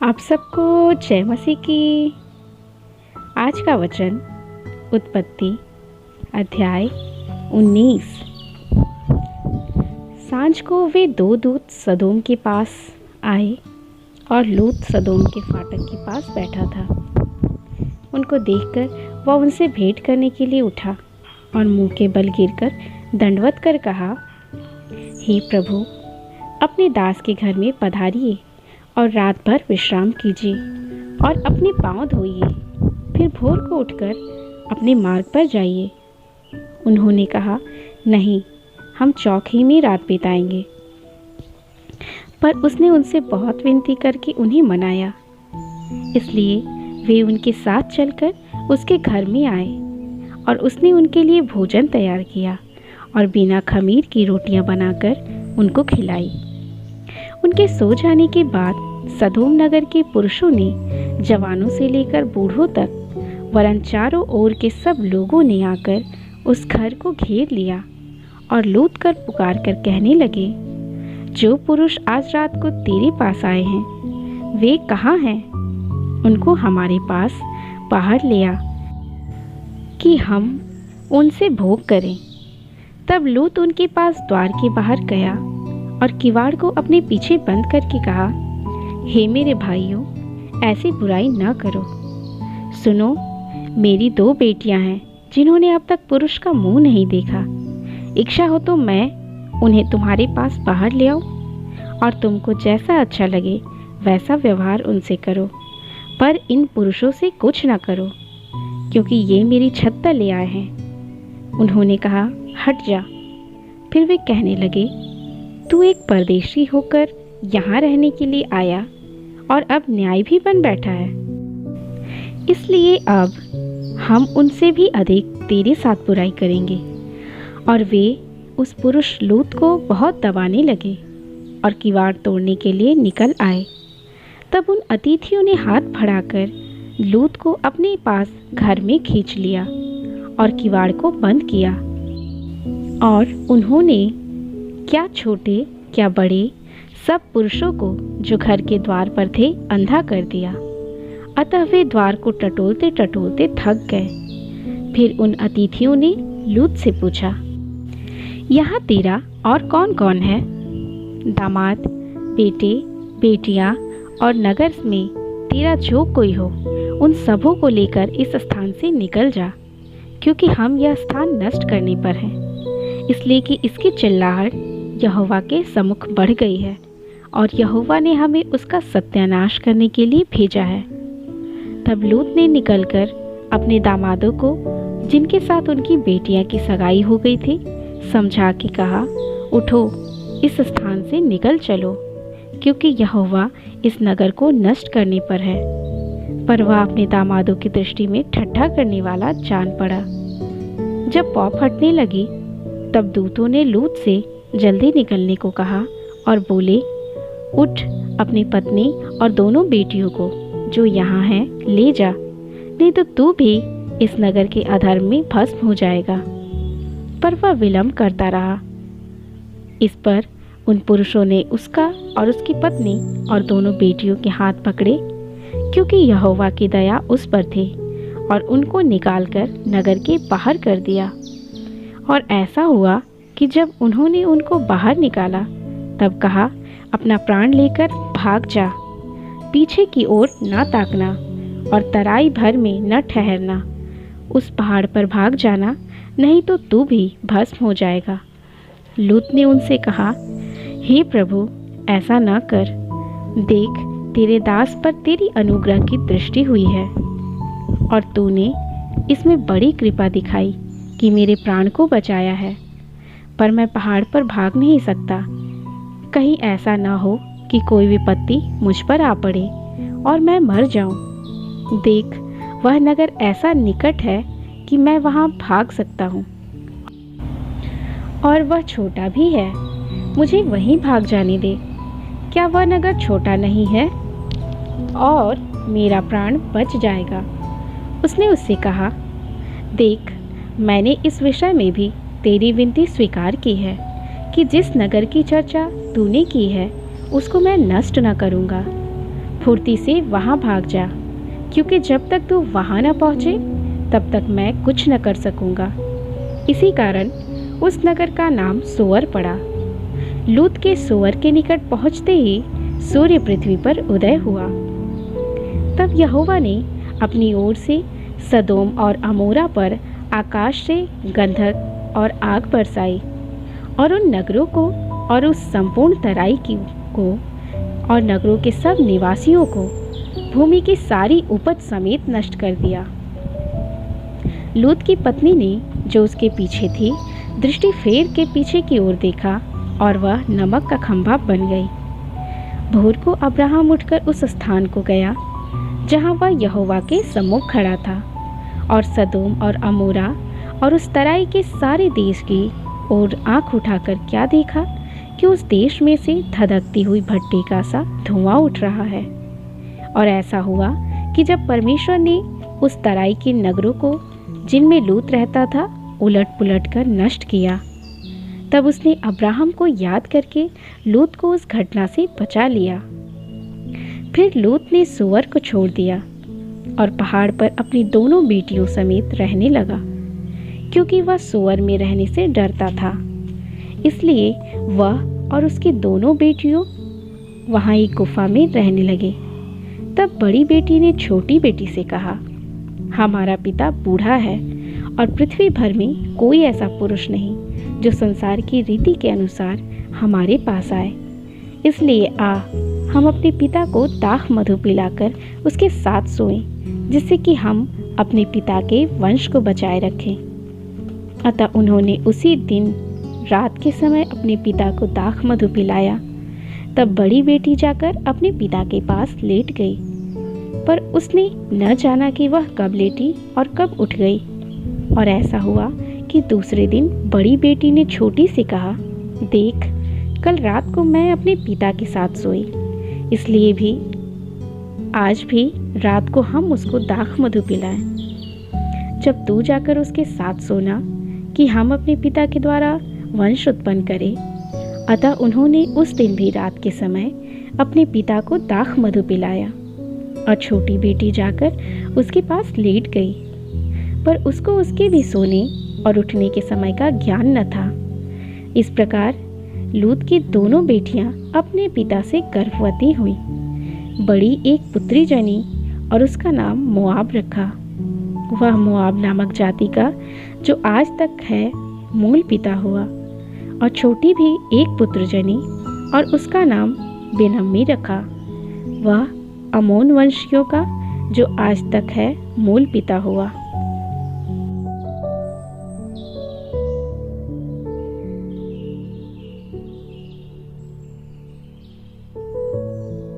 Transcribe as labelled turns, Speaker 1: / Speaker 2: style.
Speaker 1: आप सबको जय मसीह की। आज का वचन उत्पत्ति अध्याय 19। सांझ को वे दो दूत सदोम के पास आए और लूत सदोम के फाटक के पास बैठा था। उनको देखकर वह उनसे भेंट करने के लिए उठा और मुंह के बल गिरकर दंडवत कर कहा, हे प्रभु, अपने दास के घर में पधारिए और रात भर विश्राम कीजिए और अपने पाँव धोइए, फिर भोर को उठकर अपने मार्ग पर जाइए। उन्होंने कहा, नहीं, हम चौक ही में रात बिताएंगे। पर उसने उनसे बहुत विनती करके उन्हें मनाया, इसलिए वे उनके साथ चलकर उसके घर में आए और उसने उनके लिए भोजन तैयार किया और बिना खमीर की रोटियां बनाकर उनको खिलाई। उनके सो जाने के बाद सदोम नगर के पुरुषों ने जवानों से लेकर बूढ़ों तक वरन चारों ओर के सब लोगों ने आकर उस घर को घेर लिया और लूट कर पुकार कर कहने लगे, जो पुरुष आज रात को तेरे पास आए हैं वे कहाँ हैं? उनको हमारे पास बाहर ले आ कि हम उनसे भोग करें। तब लूत उनके पास द्वार के बाहर गया और किवाड़ को अपने पीछे बंद करके कहा, हे मेरे भाइयों, ऐसी बुराई न करो। सुनो, मेरी 2 बेटियां हैं जिन्होंने अब तक पुरुष का मुंह नहीं देखा। इच्छा हो तो मैं उन्हें तुम्हारे पास बाहर ले आऊं और तुमको जैसा अच्छा लगे वैसा व्यवहार उनसे करो, पर इन पुरुषों से कुछ न करो, क्योंकि ये मेरी छत पर ले आए हैं। उन्होंने कहा, हट जा। फिर वे कहने लगे, तू एक परदेशी होकर यहाँ रहने के लिए आया और अब न्याय भी बन बैठा है। इसलिए अब हम उनसे भी अधिक तेरे साथ बुराई करेंगे। और वे उस पुरुष लूत को बहुत दबाने लगे और किवाड़ तोड़ने के लिए निकल आए। तब उन अतिथियों ने हाथ बढ़ाकर लूत को अपने पास घर में खींच लिया और किवाड़ को बंद किया। और उन्होंने क्या छोटे क्या बड़े सब पुरुषों को जो घर के द्वार पर थे अंधा कर दिया। अतः वे द्वार को टटोलते टटोलते थक गए। फिर उन अतिथियों ने लूत से पूछा, यहाँ तेरा और कौन कौन है? दामाद, बेटे, बेटियां और नगर में तेरा जो कोई हो, उन सबों को लेकर इस स्थान से निकल जा, क्योंकि हम यह स्थान नष्ट करने पर हैं, इसलिए कि इसकी चिल्लाहट यहोवा के सम्मुख बढ़ गई है और यहोवा ने हमें उसका सत्यानाश करने के लिए भेजा है। तब लूत ने निकलकर अपने दामादों को, जिनके साथ उनकी बेटियां की सगाई हो गई थी, समझा के कहा, उठो, इस स्थान से निकल चलो, क्योंकि यहोवा इस नगर को नष्ट करने पर है। पर वह अपने दामादों की दृष्टि में ठट्ठा करने वाला जान पड़ा। जब पौ फटने लगी तब दूतों ने लूत से जल्दी निकलने को कहा और बोले, उठ, अपनी पत्नी और दोनों बेटियों को जो यहाँ हैं ले जा, नहीं तो तू भी इस नगर के अधर्म में भस्म हो जाएगा। पर वह विलंब करता रहा। इस पर उन पुरुषों ने उसका और उसकी पत्नी और दोनों बेटियों के हाथ पकड़े, क्योंकि यहोवा की दया उस पर थी, और उनको निकालकर नगर के बाहर कर दिया। और ऐसा हुआ कि जब उन्होंने उनको बाहर निकाला तब कहा, अपना प्राण लेकर भाग जा, पीछे की ओर न ताकना और तराई भर में न ठहरना। उस पहाड़ पर भाग जाना, नहीं तो तू भी भस्म हो जाएगा। लूत ने उनसे कहा, हे प्रभु, ऐसा न कर। देख, तेरे दास पर तेरी अनुग्रह की दृष्टि हुई है और तूने इसमें बड़ी कृपा दिखाई कि मेरे प्राण को बचाया है। पर मैं पहाड़ पर भाग नहीं सकता, कहीं ऐसा न हो कि कोई विपत्ति मुझ पर आ पड़े और मैं मर जाऊं। देख, वह नगर ऐसा निकट है कि मैं वहां भाग सकता हूं, और वह छोटा भी है, मुझे वहीं भाग जाने दे। क्या वह नगर छोटा नहीं है? और मेरा प्राण बच जाएगा। उसने उससे कहा, देख, मैंने इस विषय में भी तेरी विनती स्वीकार की है कि जिस नगर की चर्चा तूने की है उसको मैं नष्ट न करूँगा। फुर्ती से वहाँ भाग जा, क्योंकि जब तक तू वहाँ न पहुँचे तब तक मैं कुछ न कर सकूँगा। इसी कारण उस नगर का नाम सोअर पड़ा। लूत के सोअर के निकट पहुँचते ही सूर्य पृथ्वी पर उदय हुआ। तब यहोवा ने अपनी ओर से सदोम और अमोरा पर आकाश से गंधक और आग बरसाई और उन नगरों को और उस संपूर्ण तराई को और नगरों के सब निवासियों को भूमि की सारी उपज समेत नष्ट कर दिया। लूत की पत्नी ने, जो उसके पीछे थी, दृष्टि फेर के पीछे की ओर देखा और वह नमक का खंभा बन गई। भोर को अब्राहम उठकर उस स्थान को गया जहाँ वह यहोवा के सम्मुख खड़ा था, और सदोम और अमोरा और उस तराई के सारे देश की ओर आंख उठाकर क्या देखा कि उस देश में से धधकती हुई भट्टी का सा धुआं उठ रहा है। और ऐसा हुआ कि जब परमेश्वर ने उस तराई के नगरों को, जिनमें लूत रहता था, उलट पुलट कर नष्ट किया, तब उसने अब्राहम को याद करके लूत को उस घटना से बचा लिया। फिर लूत ने सोअर को छोड़ दिया और पहाड़ पर अपनी दोनों बेटियों समेत रहने लगा, क्योंकि वह सोअर में रहने से डरता था। इसलिए वह और उसकी दोनों बेटियों वहाँ एक गुफा में रहने लगे। तब बड़ी बेटी ने छोटी बेटी से कहा, हमारा पिता बूढ़ा है और पृथ्वी भर में कोई ऐसा पुरुष नहीं जो संसार की रीति के अनुसार हमारे पास आए। इसलिए आ, हम अपने पिता को दाख मधु पिलाकर उसके साथ सोएं, जिससे कि हम अपने पिता के वंश को बचाए रखें। अतः उन्होंने उसी दिन रात के समय अपने पिता को दाख मधु पिलाया। तब बड़ी बेटी जाकर अपने पिता के पास लेट गई, पर उसने न जाना कि वह कब लेटी और कब उठ गई। और ऐसा हुआ कि दूसरे दिन बड़ी बेटी ने छोटी से कहा, देख, कल रात को मैं अपने पिता के साथ सोई, इसलिए भी आज भी रात को हम उसको दाख मधु पिलाएं। जब तू जाकर उसके साथ सोना कि हम अपने पिता के द्वारा वंश उत्पन्न करें। अतः उन्होंने उस दिन भी रात के समय अपने पिता को दाख मधु पिलाया, और छोटी बेटी जाकर उसके पास लेट गई, पर उसको उसके भी सोने और उठने के समय का ज्ञान न था। इस प्रकार लूत की दोनों बेटियां अपने पिता से गर्भवती हुई। बड़ी एक पुत्री जनी और उसका नाम मोआब रखा। वह मोआब नामक जाति का, जो आज तक है, मूल पिता हुआ। और छोटी भी एक पुत्र जनी और उसका नाम बेनम्मी रखा। वह अमोन वंशियों का, जो आज तक है, मूल पिता हुआ।